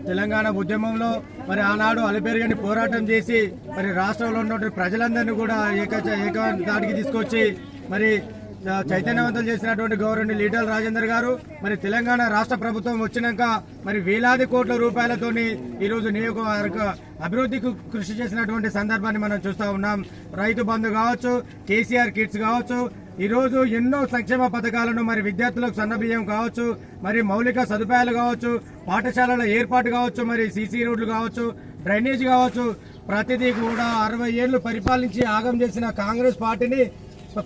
తెలంగాణ ఉద్యమంలో మరి ఆనాడు అలపెరగని పోరాటం చేసి మరి రాష్ట్రంలో ఉన్న ప్రజలందరినీ కూడా ఏకదాటికి తీసుకొచ్చి మరి చైతన్యవంతులు చేసినటువంటి గౌరవనీయులు ఈటెల రాజేందర్ గారు మరి తెలంగాణ రాష్ట్ర ప్రభుత్వం వచ్చినాక మరి వేలాది కోట్ల రూపాయలతోని ఈరోజు నియోజకవర్గ అభివృద్ధికి కృషి చేసినటువంటి సందర్భాన్ని మనం చూస్తూ ఉన్నాం. రైతు బంధు కావచ్చు, కేసీఆర్ కిట్స్ కావచ్చు, ఈరోజు ఎన్నో సంక్షేమ పథకాలను మరి విద్యార్థులకు సన్నబియ్యం కావచ్చు, మరి మౌలిక సదుపాయాలు కావచ్చు, పాఠశాలల ఏర్పాటు కావచ్చు, మరి సీసీ రోడ్లు కావచ్చు, డ్రైనేజ్ కావచ్చు, ప్రతిదీ కూడా 60 ఏళ్లు పరిపాలించి ఆగం చేసిన కాంగ్రెస్ పార్టీని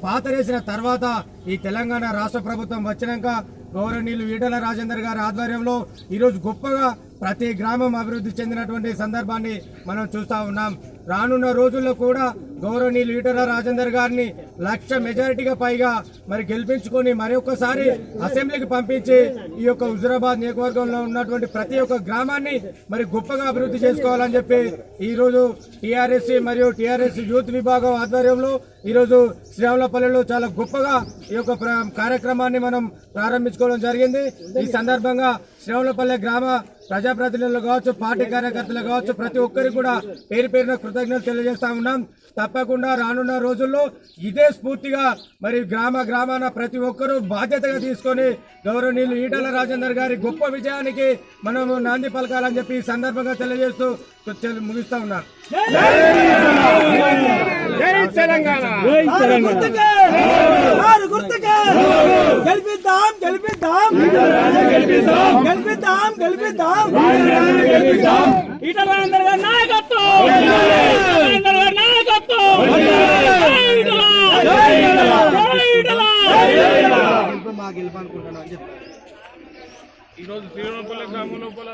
పాతరేసిన తర్వాత ఈ తెలంగాణ రాష్ట్ర ప్రభుత్వం వచ్చినాక గౌరవనీయులు ఈటెల రాజేందర్ గారి ఆధ్వర్యంలో ఈరోజు గొప్పగా ప్రతి గ్రామం అభివృద్ధి చెందినటువంటి సందర్భాన్ని మనం చూస్తూ ఉన్నాం. రానున్న రోజుల్లో కూడా గౌరవనీయులు ఈటెల రాజేందర్ గారిని 1,00,000 మెజారిటీగా పైగా మరి గెలిపించుకొని మరొకసారి అసెంబ్లీకి పంపించి ఈ యొక్క హుజురాబాద్ నియోజకవర్గంలో ఉన్నటువంటి ప్రతి ఒక్క గ్రామాన్ని మరి గొప్పగా అభివృద్ధి చేసుకోవాలని చెప్పి ఈరోజు టీఆర్ఎస్ మరియు టీఆర్ఎస్ యూత్ విభాగం ఆధ్వర్యంలో ఈరోజు శ్రీరాములపల్లిలో చాలా గొప్పగా ఈ యొక్క కార్యక్రమాన్ని మనం ప్రారంభించుకోవడం జరిగింది. ఈ సందర్భంగా శ్రీరాములపల్లి గ్రామ ప్రజాప్రతినిధులు కావచ్చు, పార్టీ కార్యకర్తలు కావచ్చు, ప్రతి ఒక్కరికి కూడా పేరు పేరున కృతజ్ఞతలు తెలియజేస్తా ఉన్నాం. తప్పకుండా రానున్న రోజుల్లో ఇదే స్ఫూర్తిగా మరి గ్రామాన ప్రతి ఒక్కరూ బాధ్యతగా తీసుకొని గౌరవనీయులు ఈటెల రాజేందర్ గారి గొప్ప విజయానికి మనం నాంది పలకాలని చెప్పి ఈ సందర్భంగా తెలియజేస్తూ ముగిస్తా ఉన్నాం. ఈరోజు శ్రీరాములపల్లి గ్రామం లోపల